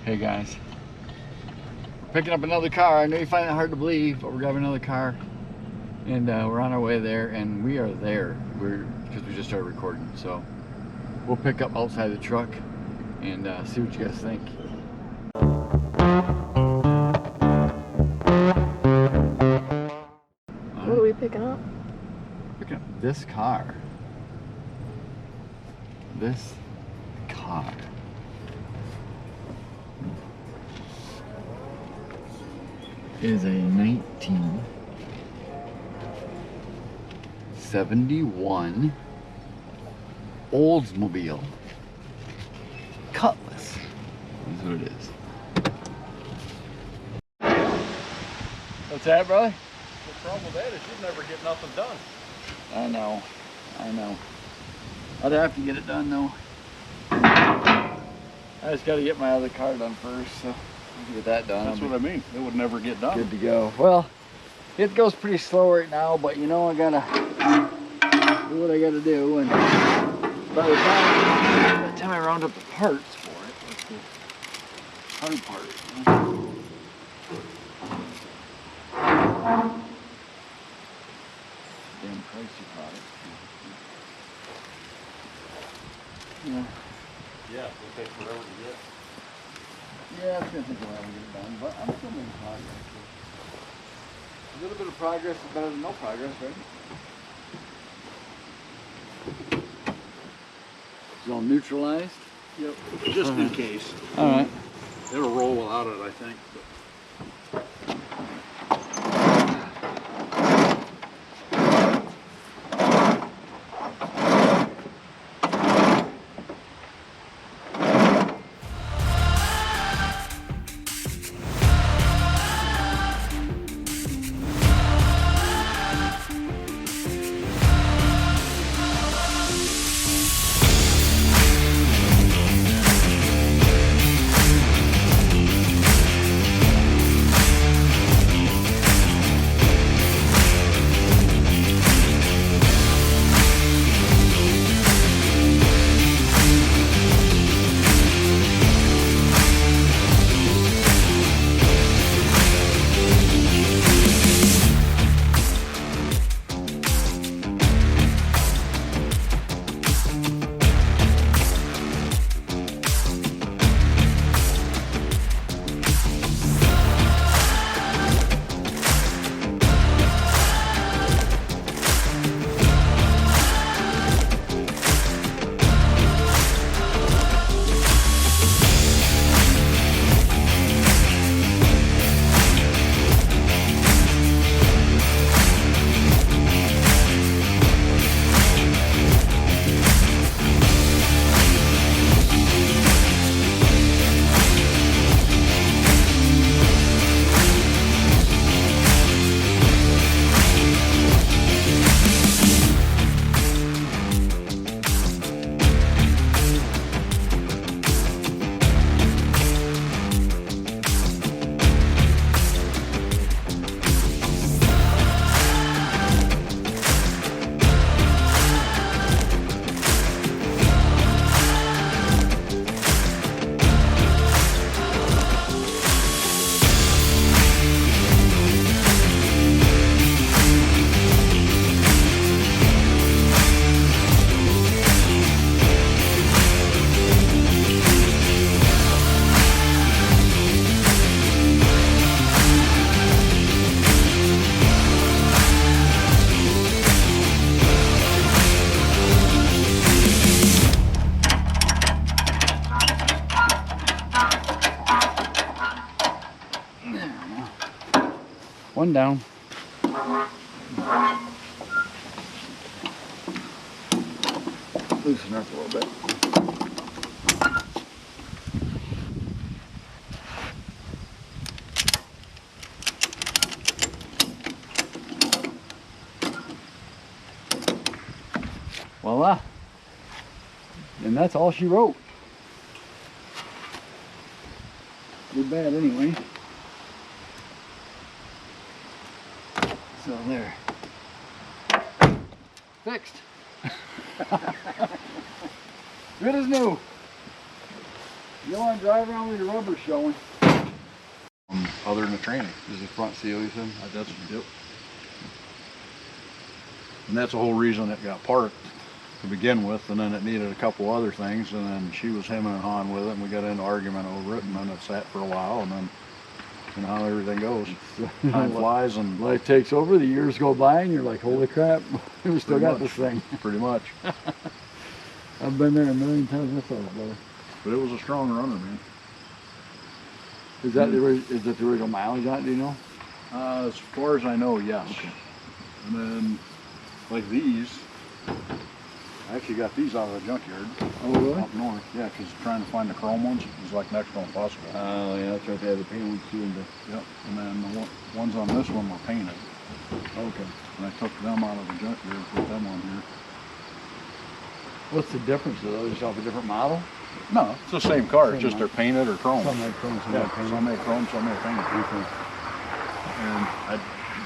Hey guys, we're picking up another car. I know you find it hard to believe, but we're grabbing another car, and we're on our way there, and we are there. Because we just started recording, so we'll pick up outside the truck and see what you guys think. What are we picking up? Picking up this car. This car. Is a 1971 Oldsmobile Cutlass. That's what it is. What's that, brother? The problem with that is you'd never get nothing done. I know. I'd have to get it done though. I just got to get my other car done first, so I'll get that done. That's what I mean. It would never get done. Good to go. Well, it goes pretty slow right now, but you know I gotta do what I gotta do, and by the time I round up the parts for it, that's the hard part. Damn pricey product. Yeah. Yeah, it'll take forever to get. Yeah, it's gonna take a while to get it done, but I'm still making progress. A little bit of progress is better than no progress, right? It's all neutralized. Yep. Just in case. All right. It'll roll without it, I think. But one down. Loosen up a little bit. Voila. And that's all she wrote. Too bad anyway. So there. Fixed. Good as new. You don't want to drive around with your rubber showing. Other than the training. Is the front seal, you said? That's, yep. And that's the whole reason it got parked to begin with, and then it needed a couple other things, and then she was hemming and hawing with it, and we got into argument over it, and then it sat for a while, and then, you know how everything goes. Time flies, and life takes over, the years go by, and you're like, holy crap, we still got this thing. Pretty much. I've been there a million times myself, brother. But it was a strong runner, man. Is that the original mileage on it, do you know? As far as I know, yes. Okay. And then, like these, I actually got these out of the junkyard. Oh, really? Up north, yeah, because trying to find the chrome ones is like next to impossible. Oh, yeah, that's right, they had the paint ones too. Yep, and then the ones on this one were painted. Okay. And I took them out of the junkyard and put them on here. What's the difference though? Just off a different model? No, it's the same car, Same it's just model. they're painted or chrome. Some like chrome, some Yeah, like paint. some made chrome, some made painted. Okay.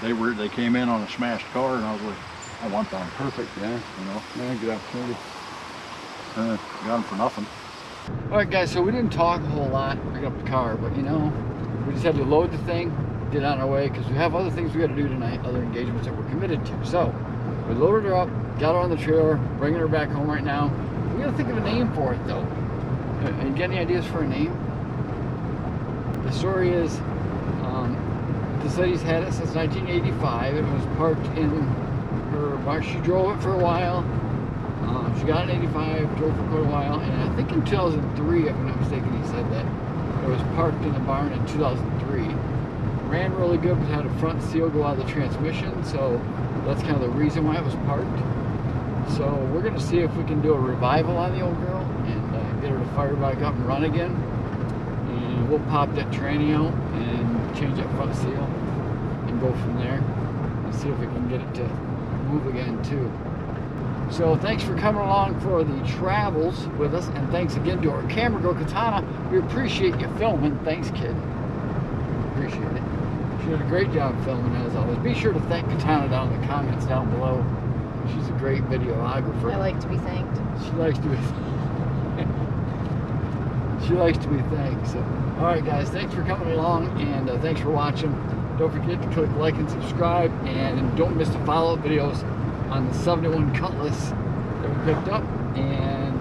And they came in on a smashed car, and I was like, I want them. Perfect, yeah. You know, Yeah, good opportunity. got them for nothing. Alright guys, so we didn't talk a whole lot, pick up the car, but you know, we just had to load the thing, get on our way, because we have other things we got to do tonight, other engagements that we're committed to. So, we loaded her up, got her on the trailer, bringing her back home right now. We got to think of a name for it though. And get any ideas for a name? The story is, this lady's had it since 1985. It was parked in her bar. She drove it for a while. She got it in 85, drove for quite a while, and I think in 2003, if I'm not mistaken, he said that it was parked in the barn in 2003. Ran really good, but had a front seal go out of the transmission, so that's kind of the reason why it was parked. So we're going to see if we can do a revival on the old girl and get her to fire back up and run again. And we'll pop that tranny out and change that front seal and go from there and see if we can get it to move again too. So thanks for coming along for the travels with us, and thanks again to our camera girl Katana. We appreciate you filming. Thanks, kid. Appreciate it. She did a great job filming as always. Be sure to thank Katana down in the comments down below. She's a great videographer. I like to be thanked. She likes to be she likes to be thanked. So, all right, guys, thanks for coming along, and thanks for watching. Don't forget to click like and subscribe, and don't miss the follow-up videos on the 71 Cutlass that we picked up. And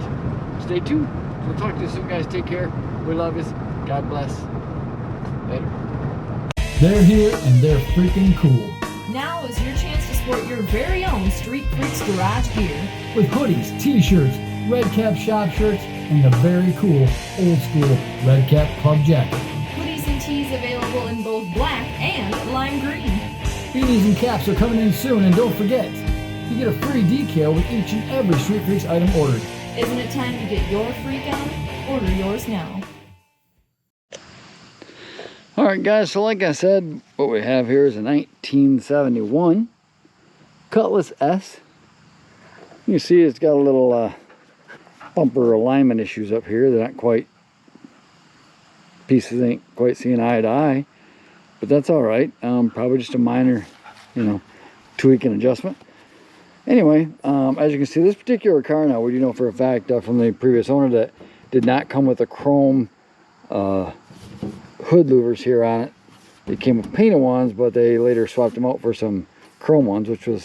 stay tuned. We'll talk to you soon, guys. Take care. We love you. God bless. Later. They're here, and they're freaking cool. Now is your chance to sport your very own Street Freaks Garage gear. With hoodies, t-shirts, red cap shop shirts, and the very cool old school red cap club jacket. Hoodies and tees available in both black and lime green. Beanies and caps are coming in soon, and don't forget, you get a free decal with each and every Street Freaks item ordered. Isn't it time to get your freak on? Order yours now. Alright guys, so like I said, what we have here is a 1971 Cutlass S. You can see it's got a little bumper alignment issues up here. They're not quite, pieces ain't quite seeing eye to eye, but that's alright. Probably just a minor, you know, tweak and adjustment. Anyway, as you can see, this particular car now, we do know for a fact from the previous owner that did not come with a chrome hood louvers here on it. They came with painted ones, but they later swapped them out for some chrome ones, which was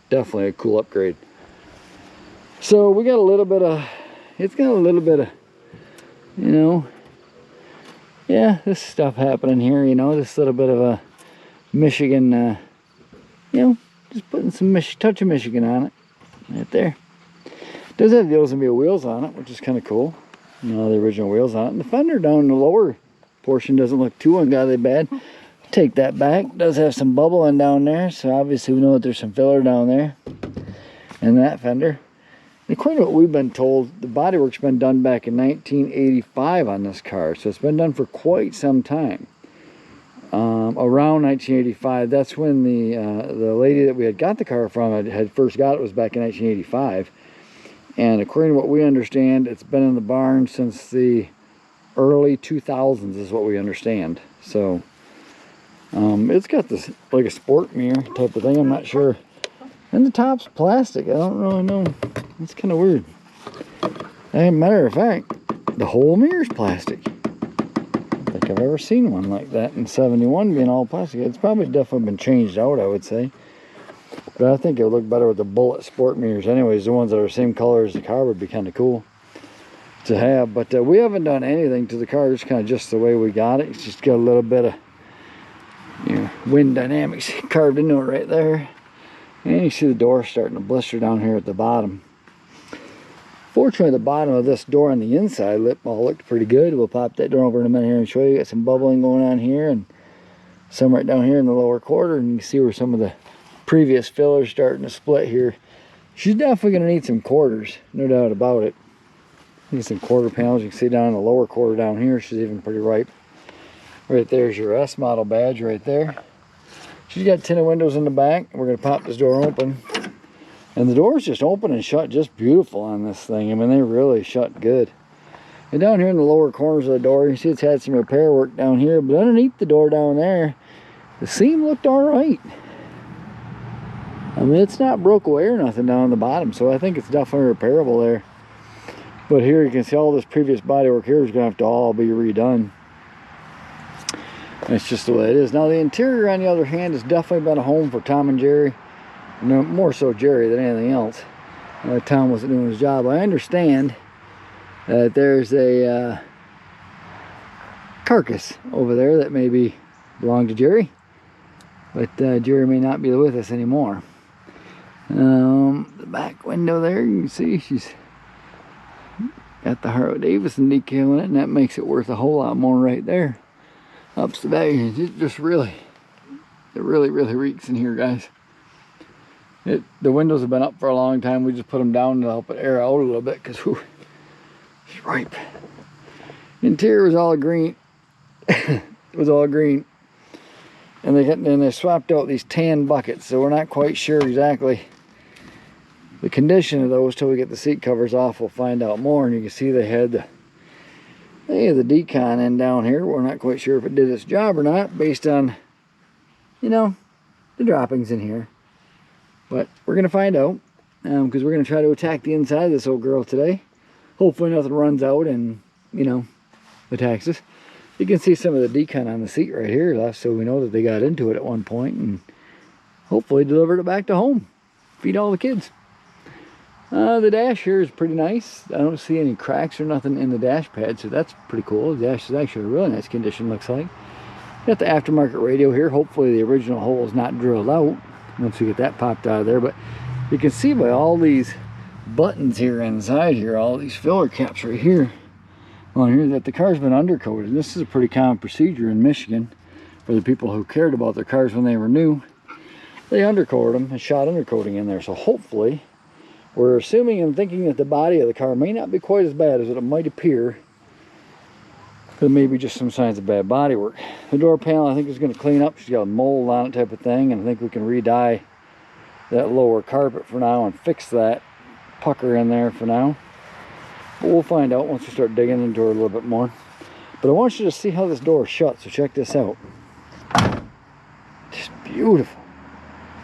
definitely a cool upgrade. So we got a little bit of, it's got a little bit of, you know, yeah, this stuff happening here, you know, this little bit of a Michigan, you know, just putting some touch of Michigan on it, right there. Does have the Oldsmobile wheels on it, which is kind of cool. You know, the original wheels on it. And the fender down in the lower portion doesn't look too ungodly bad. Take that back. Does have some bubbling down there, so obviously we know that there's some filler down there in that fender. And according to what we've been told, the bodywork's been done back in 1985 on this car, so it's been done for quite some time. Around 1985, that's when the lady that we had got the car from had first got it, was back in 1985. And according to what we understand, it's been in the barn since the early 2000s is what we understand. So it's got this like a sport mirror type of thing. I'm not sure. And the top's plastic. I don't really know. It's kind of weird. As a matter of fact, the whole mirror's plastic. I don't think I've ever seen one like that in 71 being all plastic. It's probably definitely been changed out, I would say. But I think it would look better with the bullet sport mirrors anyways. The ones that are the same color as the car would be kind of cool to have. But we haven't done anything to the car. It's kind of just the way we got it. It's just got a little bit of, you know, wind dynamics carved into it right there. And you see the door starting to blister down here at the bottom. Fortunately, the bottom of this door on the inside lip all looked pretty good. We'll pop that door over in a minute here and show you. Got some bubbling going on here and some right down here in the lower quarter. And you can see where some of the previous fillers starting to split here. She's definitely going to need some quarters, no doubt about it. Need some quarter panels. You can see down in the lower quarter down here, she's even pretty ripe. Right there's your S model badge right there. She's got tinted windows in the back. We're going to pop this door open. And the door's just open and shut just beautiful on this thing. I mean, they really shut good. And down here in the lower corners of the door, you see it's had some repair work down here. But underneath the door down there, the seam looked all right. I mean, it's not broke away or nothing down the bottom, so I think it's definitely repairable there. But here you can see all this previous bodywork here is going to have to all be redone. That's just the way it is. Now the interior, on the other hand, has definitely been a home for Tom and Jerry. No, more so Jerry than anything else. Tom wasn't doing his job. I understand that there's a carcass over there that maybe belonged to Jerry, but Jerry may not be with us anymore. The back window there, you can see she's got the Harley-Davidson decal in it, and that makes it worth a whole lot more right there. Ups the back, it just really, it really reeks in here, guys. The windows have been up for a long time. We just put them down to help it air out a little bit because it's ripe. Interior was all green. It was all green. And they swapped out these tan buckets, so we're not quite sure exactly the condition of those till we get the seat covers off. We'll find out more. And you can see they had the decon in down here. We're not quite sure if it did its job or not based on, you know, the droppings in here. But we're going to find out because we're going to try to attack the inside of this old girl today. Hopefully nothing runs out and, you know, attacks us. You can see some of the decon on the seat right here left, so we know that they got into it at one point and hopefully delivered it back to home. Feed all the kids. The dash here is pretty nice. I don't see any cracks or nothing in the dash pad, so that's pretty cool. The dash is actually a really nice condition, looks like. Got the aftermarket radio here. Hopefully the original hole is not drilled out once we get that popped out of there. But you can see by all these buttons here inside here, all these filler caps right here on here, that the car's been undercoated. And this is a pretty common procedure in Michigan for the people who cared about their cars when they were new. They undercoated them and shot undercoating in there. So hopefully, we're assuming and thinking that the body of the car may not be quite as bad as it might appear. There may be just some signs of bad body work. The door panel I think is going to clean up. She's got a mold on it type of thing, and I think we can re-dye that lower carpet for now and fix that pucker in there for now. But we'll find out once we start digging into her a little bit more. But I want you to see how this door is shut, so check this out. Just beautiful.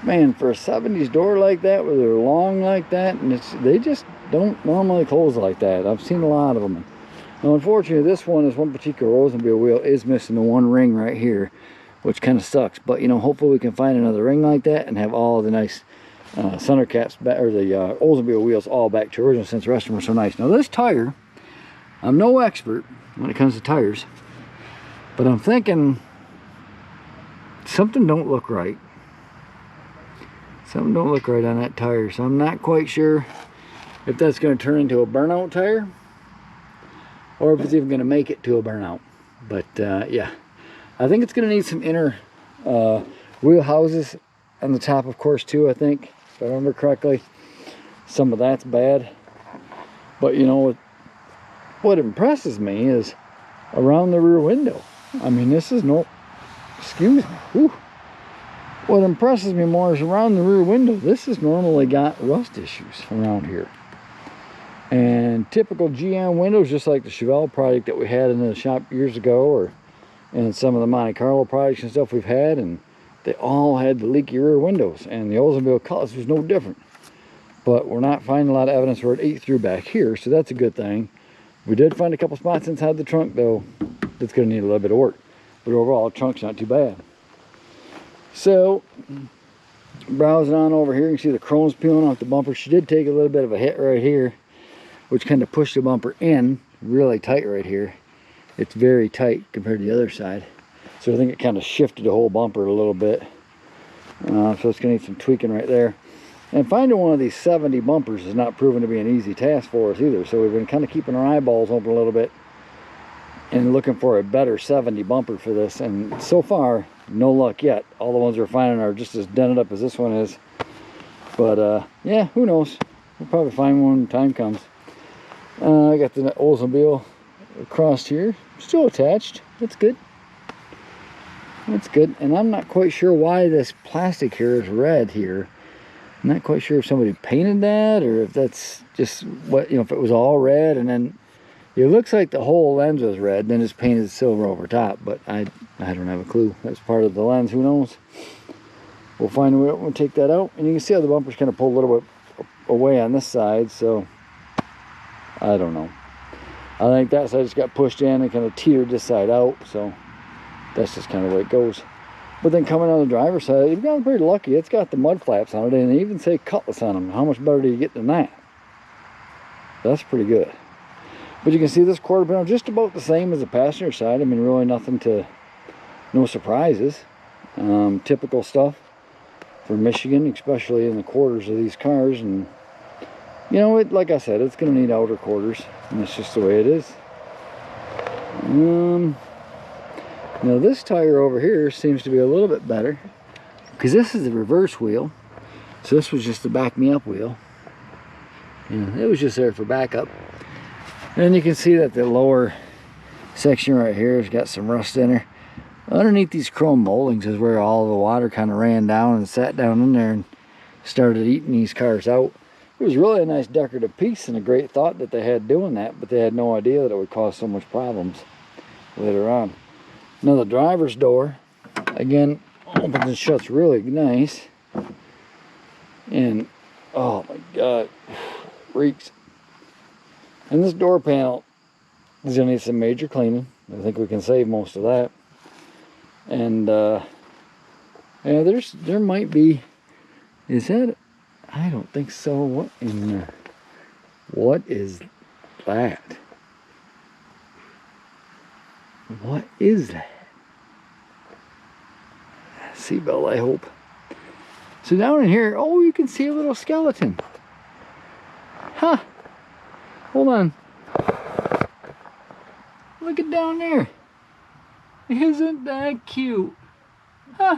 Man, for a 70s door like that, where they're long like that, and they just don't normally close like that. I've seen a lot of them. Now, unfortunately, this one particular Oldsmobile wheel is missing the one ring right here, which kind of sucks. But, you know, hopefully we can find another ring like that and have all the nice center caps, or the Oldsmobile wheels all back to original since the rest of them are so nice. Now, this tire, I'm no expert when it comes to tires, but I'm thinking something don't look right. Something don't look right on that tire, so I'm not quite sure if that's going to turn into a burnout tire or if it's even going to make it to a burnout. But yeah, I think it's going to need some inner wheel houses on the top, of course, too. I think, if I remember correctly, some of that's bad. But you know what impresses me is around the rear window. I mean, this is no, excuse me. Whew. What impresses me more is around the rear window. This has normally got rust issues around here. And typical GM windows, just like the Chevelle product that we had in the shop years ago, or in some of the Monte Carlo products and stuff we've had, and they all had the leaky rear windows. And the Oldsmobile Cutlass was no different. But we're not finding a lot of evidence where it ate through back here, so that's a good thing. We did find a couple spots inside the trunk though that's going to need a little bit of work, but overall the trunk's not too bad. So browsing on over here, you can see the chrome's peeling off the bumper. She did take a little bit of a hit right here, which kind of pushed the bumper in really tight right here. It's very tight compared to the other side, so I think it kind of shifted the whole bumper a little bit. So it's going to need some tweaking right there. And finding one of these 70 bumpers is not proven to be an easy task for us either, so we've been kind of keeping our eyeballs open a little bit and looking for a better 70 bumper for this, and so far no luck yet. All the ones we're finding are just as dented up as this one is, but yeah, who knows, we'll probably find one when time comes. I got the Oldsmobile across here, still attached. That's good. That's good. And I'm not quite sure why this plastic here is red here. I'm not quite sure if somebody painted that or if that's just what, you know, if it was all red and then it looks like the whole lens was red, then it's painted silver over top, but I don't have a clue. That's part of the lens, who knows. We'll find a way, we'll take that out, and you can see how the bumper's kind of pulled a little bit away on this side, so I don't know. I think that side just got pushed in and kind of teetered this side out, so that's just kind of the way it goes. But then coming on the driver's side, you've gotten pretty lucky. It's got the mud flaps on it, and they even say Cutlass on them. How much better do you get than that? That's pretty good. But you can see this quarter panel just about the same as the passenger side. I mean, really nothing to, no surprises. Typical stuff for Michigan, especially in the quarters of these cars. And you know, like I said, it's going to need outer quarters, and that's just the way it is. Now this tire over here seems to be a little bit better, because this is the reverse wheel, so this was just the back me up wheel. Yeah, it was just there for backup. And you can see that the lower section right here has got some rust in there. Underneath these chrome moldings is where all the water kind of ran down and sat down in there and started eating these cars out. It was really a nice decorative piece and a great thought that they had doing that, but they had no idea that it would cause so much problems later on. Now the driver's door, again, opens and shuts really nice. And, oh my God, reeks. And this door panel is going to need some major cleaning. I think we can save most of that. And, yeah, there might be, is that, I don't think so. What in the, what is that? What is that? Seatbelt, I hope. So down in here, oh, you can see a little skeleton. Huh. Hold on. Look at down there. Isn't that cute? Huh.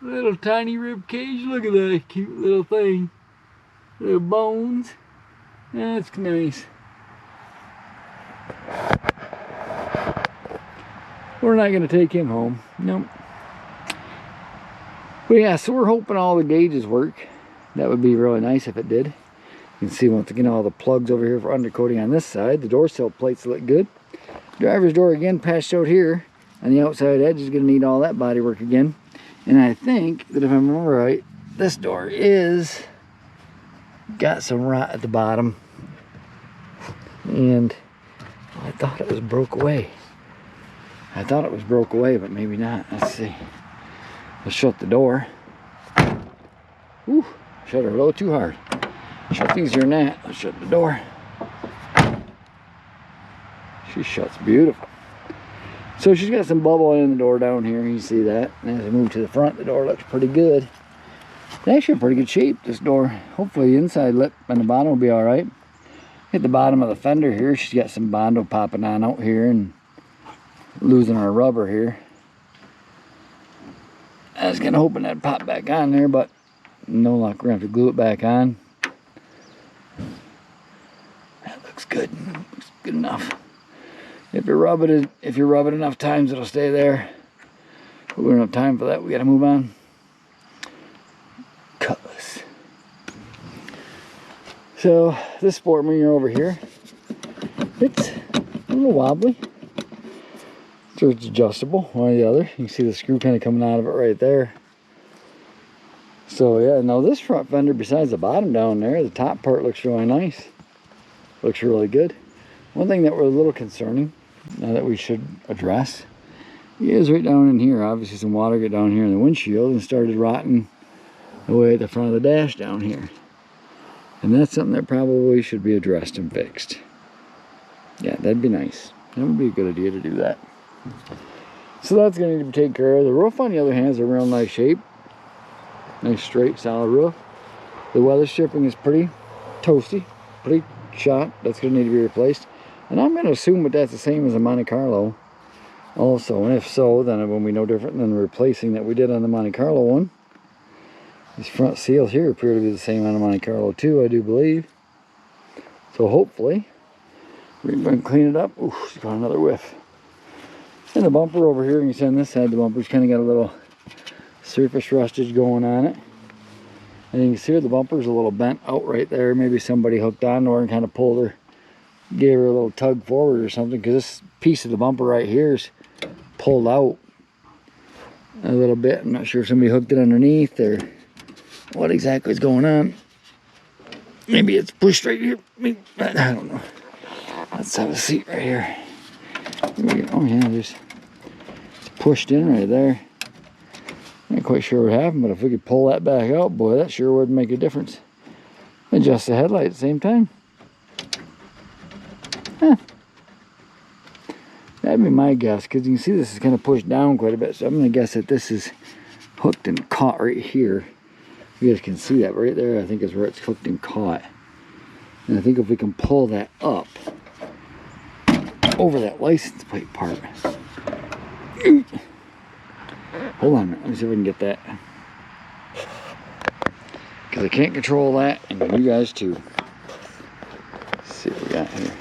Little tiny rib cage. Look at that cute little thing. Little bones. That's nice. We're not going to take him home. Nope. But yeah, so we're hoping all the gauges work. That would be really nice if it did. You can see once again all the plugs over here for undercoating on this side. The door sill plates look good. Driver's door again patched out here. And the outside edge is going to need all that body work again. And I think that if I remember right, this door is got some rot at the bottom. And I thought it was broke away. I thought it was broke away, but maybe not. Let's see. Let's shut the door. Ooh, shut her a little too hard. Shut easier than that. Let's shut the door. She shuts beautiful. So she's got some bubble in the door down here. You see that. And as I move to the front, the door looks pretty good. It's actually in pretty good shape, this door. Hopefully the inside lip and the bottom will be alright. Hit the bottom of the fender here. She's got some Bondo popping on out here and losing our rubber here. I was kind of hoping that'd pop back on there, but no luck. We're going to have to glue it back on. That looks good. Looks good enough. If you rub it enough times, it'll stay there. But we don't have time for that. We got to move on. Cutlass. So this sport marine over here, it's a little wobbly. So it's adjustable, one or the other. You can see the screw kind of coming out of it right there. So yeah, now this front fender, besides the bottom down there, the top part looks really nice. Looks really good. One thing that was a little concerning, that we should address, is right down in here. Obviously some water got down here in the windshield and started rotting away at the front of the dash down here. And that's something that probably should be addressed and fixed. Yeah, that'd be nice. That would be a good idea to do that. So that's going to need to be taken care of. The roof, on the other hand, is a real nice shape. Nice straight, solid roof. The weather stripping is pretty toasty, pretty shot. That's going to need to be replaced. And I'm going to assume that that's the same as a Monte Carlo also. And if so, then it will be no different than the replacing that we did on the Monte Carlo one. These front seals here appear to be the same on the Monte Carlo too, I do believe. So hopefully, we're going to clean it up. Ooh, she's got another whiff. And the bumper over here, you can see on this side, the bumper's kind of got a little surface rustage going on it. And you can see the bumper's a little bent out right there. Maybe somebody hooked onto her and kind of pulled her, gave her a little tug forward or something, because this piece of the bumper right here is pulled out a little bit. I'm not sure if somebody hooked it underneath or what exactly is going on. Maybe it's pushed right here. I don't know. Let's have a seat right here. Oh yeah, it's pushed in right there. Not quite sure what happened, but if we could pull that back out, boy, that sure would make a difference. Adjust the headlight at the same time. Huh. That'd be my guess, because you can see this is kind of pushed down quite a bit, so I'm going to guess that this is hooked and caught right here. You guys can see that right there, I think is where it's hooked and caught. And I think if we can pull that up over that license plate part. Hold on a minute, let me see if I can get that. Because I can't control that, and you guys too. Let's see what we got here.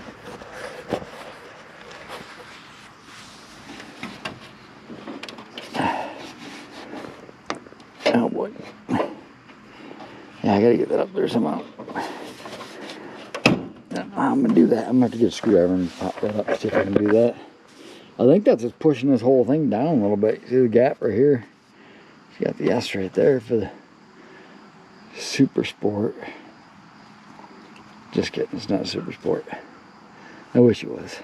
Oh boy. Yeah, I gotta get that up there somehow. I'm gonna do that. I'm gonna have to get a screwdriver and pop that up, see if I can do that. I think that's just pushing this whole thing down a little bit. See the gap right here? You got the S right there for the Super Sport. Just kidding, it's not a Super Sport. I wish it was.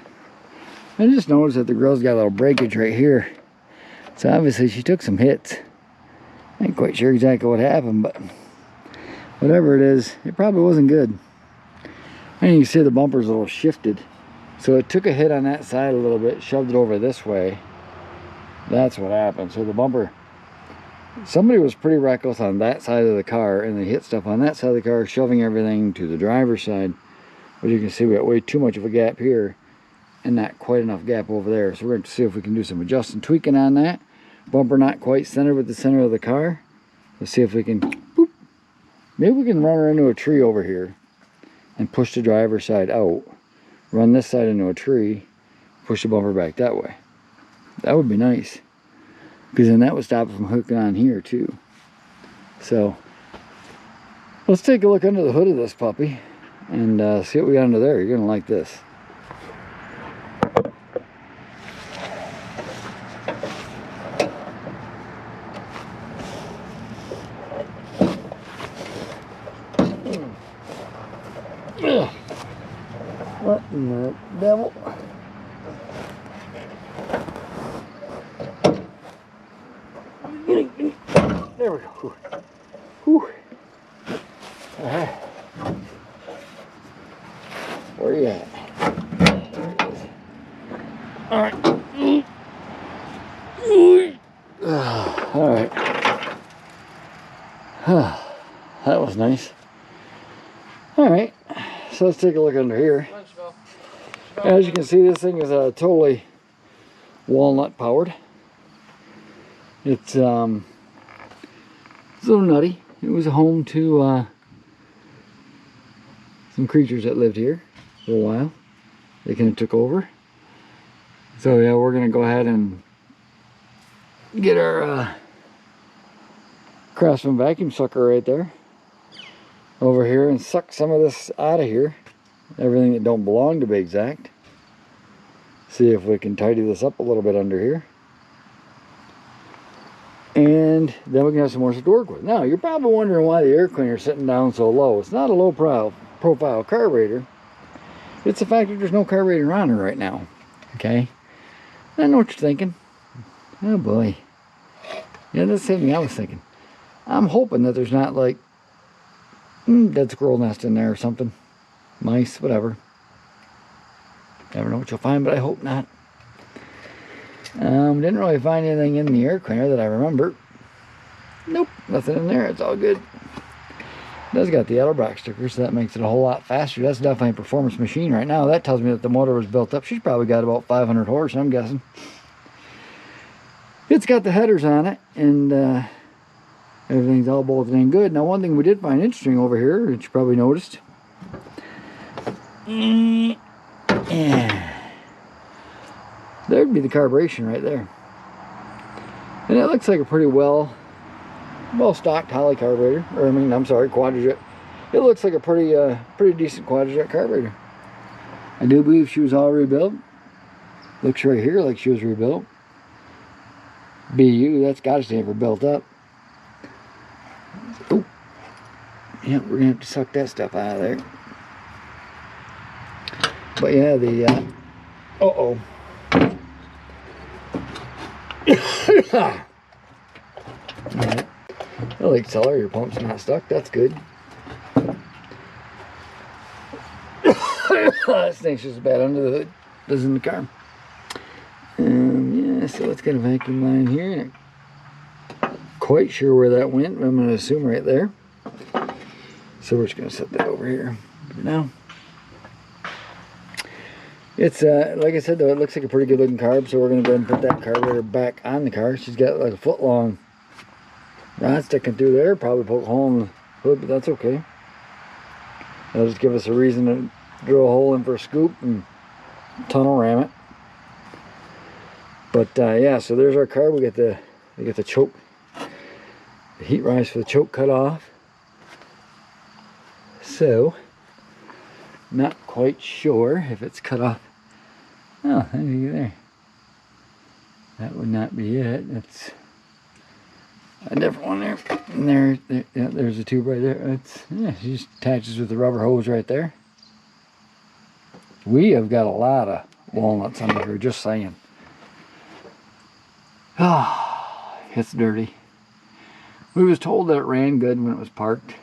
I just noticed that the girl's got a little breakage right here. So obviously she took some hits. I ain't quite sure exactly what happened, but whatever it is, it probably wasn't good. And you can see the bumper's a little shifted. So it took a hit on that side a little bit, shoved it over this way. That's what happened. So the bumper, somebody was pretty reckless on that side of the car, and they hit stuff on that side of the car, shoving everything to the driver's side. But you can see we got way too much of a gap here and not quite enough gap over there. So we're going to see if we can do some adjusting, tweaking on that. Bumper not quite centered with the center of the car. Let's see if we can, boop. Maybe we can run her into a tree over here and push the driver's side out. Run this side into a tree, push the bumper back that way. That would be nice, because then that would stop it from hooking on here too. So let's take a look under the hood of this puppy and see what we got under there. You're gonna like this. What in the devil? There we go. Whew. Where are you at? There it is. All right. All right. That was nice. All right. So let's take a look under here. As you can see, this thing is totally walnut powered. It's a little nutty. It was a home to some creatures that lived here for a while. They kind of took over. So yeah, we're gonna go ahead and get our Craftsman vacuum sucker right there over here and suck some of this out of here. Everything that don't belong, to be exact. See if we can tidy this up a little bit under here. And then we can have some more stuff to work with. Now, you're probably wondering why the air cleaner is sitting down so low. It's not a low profile carburetor. It's the fact that there's no carburetor on her right now. Okay? I know what you're thinking. Oh boy. Yeah, that's the same thing I was thinking. I'm hoping that there's not like dead squirrel nest in there or something. Mice, whatever. Never know what you'll find, but I hope not. Didn't really find anything in the air cleaner that I remember. Nope, nothing in there. It's all good. It does got the Edelbrock sticker, so that makes it a whole lot faster. That's definitely a performance machine right now. That tells me that the motor was built up. She's probably got about 500 horse, I'm guessing. It's got the headers on it, and everything's all bolted in good. Now, one thing we did find interesting over here, that you probably noticed. Yeah. There'd be the carburation right there. And it looks like a pretty well stocked Holly carburetor. Or, I mean, I'm sorry, Quadrajet. It looks like a pretty decent Quadrajet carburetor. I do believe she was all rebuilt. Looks right here like she was rebuilt. BU, that's got to stay ever built up. Oh, yeah, we're gonna have to suck that stuff out of there. But yeah, the Alright. Well, accelerator pump's not stuck. That's good. This thing's just as bad under the hood as in the car. Yeah, so it's got a vacuum line here. Not quite sure where that went, but I'm going to assume right there. So we're just going to set that over here for now. It's, like I said though, it looks like a pretty good looking carb, so we're going to go ahead and put that carburetor back on the car. She's got like a foot long rod sticking through there, probably poke a hole in the hood, but that's okay. That'll just give us a reason to drill a hole in for a scoop and tunnel ram it. But yeah, so there's our carb. We got the choke, the heat rise for the choke cut off. So, not quite sure if it's cut off. Oh, there. That would not be it. That's a different one there. And yeah, there's a tube right there. It's, yeah, she just attaches with the rubber hose right there. We have got a lot of walnuts under here, just saying. Ah, it's dirty. We was told that it ran good when it was parked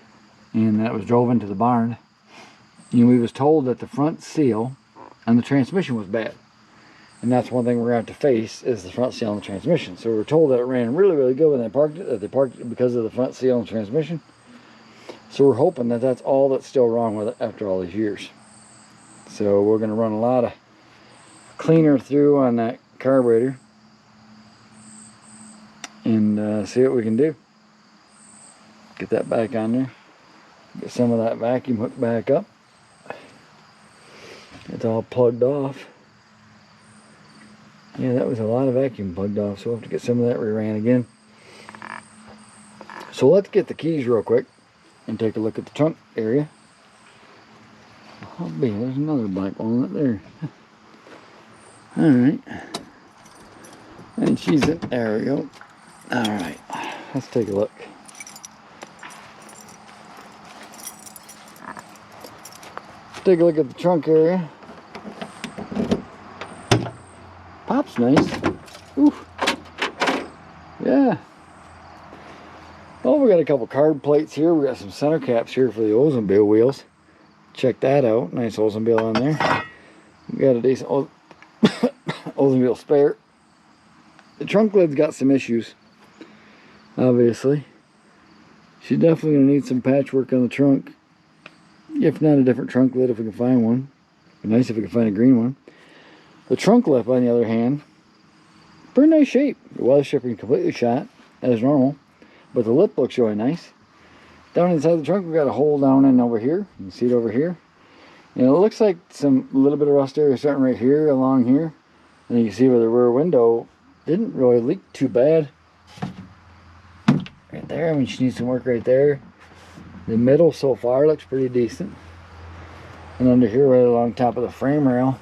and that it was drove into the barn. And we was told that the front seal and the transmission was bad. And that's one thing we're going to have to face is the front seal and the transmission. So we were told that it ran really, really good when they parked it, that they parked it because of the front seal and transmission. So we're hoping that that's all that's still wrong with it after all these years. So we're going to run a lot of cleaner through on that carburetor and see what we can do. Get that back on there. Get some of that vacuum hooked back up. It's all plugged off. Yeah, that was a lot of vacuum plugged off, so we'll have to get some of that reran again. So let's get the keys real quick and take a look at the trunk area. Oh, man, there's another black walnut there. Alright. And she's in, there we go. Alright, let's take a look. Take a look at the trunk area. Pop's nice. Oof. Yeah. Oh, we got a couple card plates here. We got some center caps here for the Oldsmobile wheels. Check that out. Nice Oldsmobile on there. We got a decent Oldsmobile spare. The trunk lid's got some issues. Obviously. She's definitely going to need some patchwork on the trunk. If not a different trunk lid if we can find one. It'd be nice if we could find a green one. The trunk lip, on the other hand, pretty nice shape. The weather stripping completely shot, as normal. But the lip looks really nice. Down inside the trunk, we got a hole down in over here. You can see it over here. And it looks like a little bit of rust area starting right here, along here. And you can see where the rear window didn't really leak too bad. Right there, I mean, she needs some work right there. The middle so far looks pretty decent. And under here, right along top of the frame rail,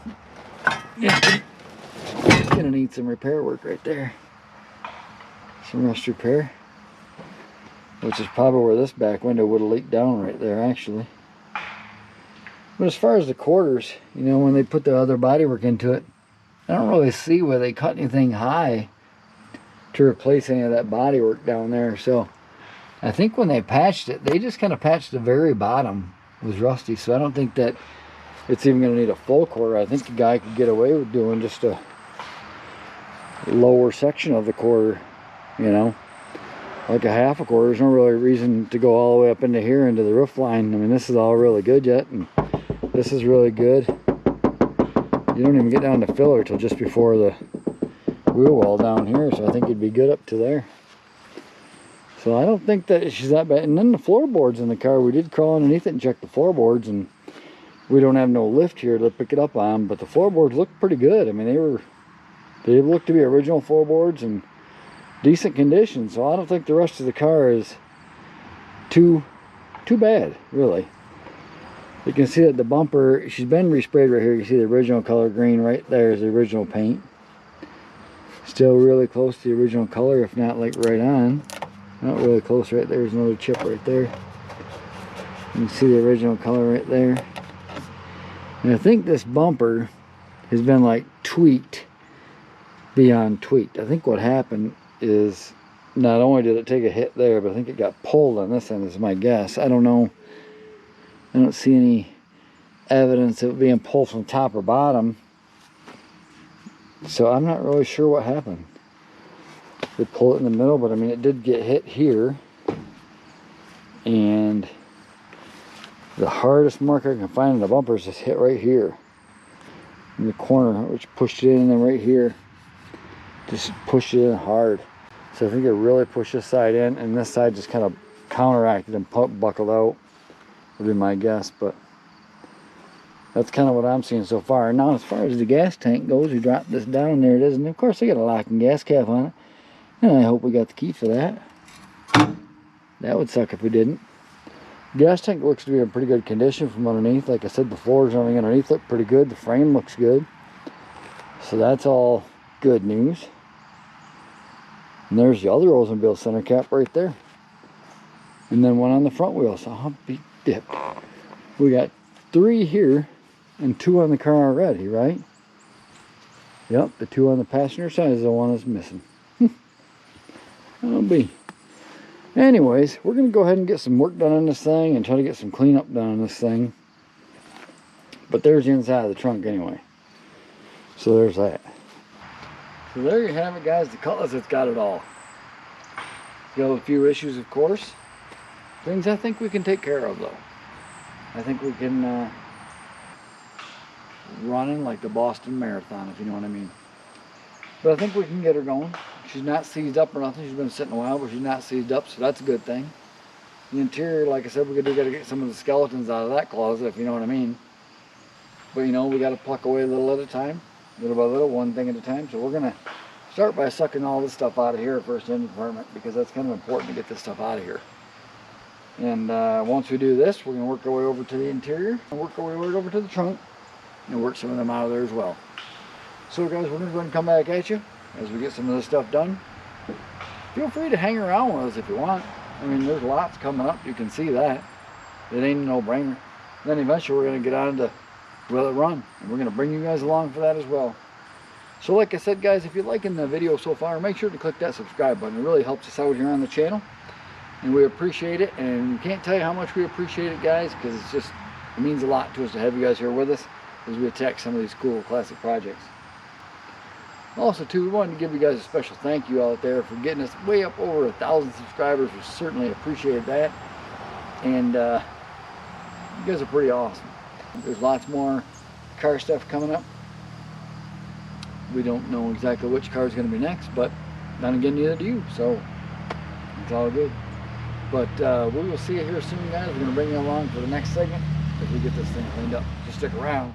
it's gonna need some repair work right there. Some rust repair. Which is probably where this back window would have leaked down right there, actually. But as far as the quarters, you know, when they put the other bodywork into it, I don't really see where they cut anything high to replace any of that bodywork down there. So I think when they patched it, they just kind of patched the very bottom was rusty. So I don't think that it's even going to need a full quarter. I think the guy could get away with doing just a lower section of the quarter, you know, like a half a quarter. There's no really reason to go all the way up into here into the roof line. I mean, this is all really good yet, and this is really good. You don't even get down to filler till just before the wheel well down here, so I think it'd be good up to there. So I don't think that she's that bad. And then the floorboards in the car, we did crawl underneath it and check the floorboards, and we don't have no lift here to pick it up on, but the floorboards look pretty good. I mean, they look to be original floorboards and decent condition, so I don't think the rest of the car is too bad, really. You can see that the bumper, she's been resprayed right here. You can see the original color green right there is the original paint. Still really close to the original color, if not like right on. Not really close. Right there's another chip right there. You can see the original color right there. And I think this bumper has been like tweaked beyond tweaked. I think what happened is not only did it take a hit there, but I think it got pulled on this end is my guess. I don't know. I don't see any evidence of it being pulled from top or bottom. So I'm not really sure what happened. They pulled it in the middle, but I mean, it did get hit here. And the hardest mark I can find in the bumper is this hit right here in the corner, which pushed it in, and then right here just pushed it in hard. So I think it really pushed this side in, and this side just kind of counteracted and buckled out, would be my guess. But that's kind of what I'm seeing so far. Now, as far as the gas tank goes, we dropped this down. There it is, and of course I got a locking gas cap on it, and I hope we got the key for that. That would suck if we didn't. Gas tank looks to be in pretty good condition from underneath. Like I said, the floors and everything underneath look pretty good. The frame looks good. So that's all good news. And there's the other Oldsmobile center cap right there. And then one on the front wheel. So I'll be dipped. We got 3 here and 2 on the car already, right? Yep, the 2 on the passenger side is the one that's missing. That'll be. Anyways, we're going to go ahead and get some work done on this thing and try to get some cleanup done on this thing. But there's the inside of the trunk anyway. So there's that. So there you have it, guys. The Cutlass, it's got it all. It's got a few issues, of course. Things I think we can take care of, though. I think we can run in like the Boston Marathon, if you know what I mean. But I think we can get her going. She's not seized up or nothing. She's been sitting a while, but she's not seized up, so that's a good thing. The interior, like I said, we're going to get some of the skeletons out of that closet, if you know what I mean. But, you know, we got to pluck away a little at a time, little by little, one thing at a time. So we're going to start by sucking all this stuff out of here first in the department, because that's kind of important to get this stuff out of here. And once we do this, we're going to work our way over to the interior and work our way over to the trunk and work some of them out of there as well. So guys, we're going to go ahead and come back at you as we get some of this stuff done. Feel free to hang around with us if you want. I mean, there's lots coming up. You can see that. It ain't a no-brainer. Then eventually we're going to get on to Will It Run, and we're going to bring you guys along for that as well. So like I said, guys, if you're liking the video so far, make sure to click that subscribe button. It really helps us out here on the channel, and we appreciate it. And we can't tell you how much we appreciate it, guys, because it means a lot to us to have you guys here with us as we attack some of these cool classic projects. Also, too, we wanted to give you guys a special thank you out there for getting us way up over 1,000 subscribers. We certainly appreciate that. And you guys are pretty awesome. There's lots more car stuff coming up. We don't know exactly which car is going to be next, but then again, neither do you. So it's all good. But we will see you here soon, guys. We're going to bring you along for the next segment as we get this thing cleaned up. Just stick around.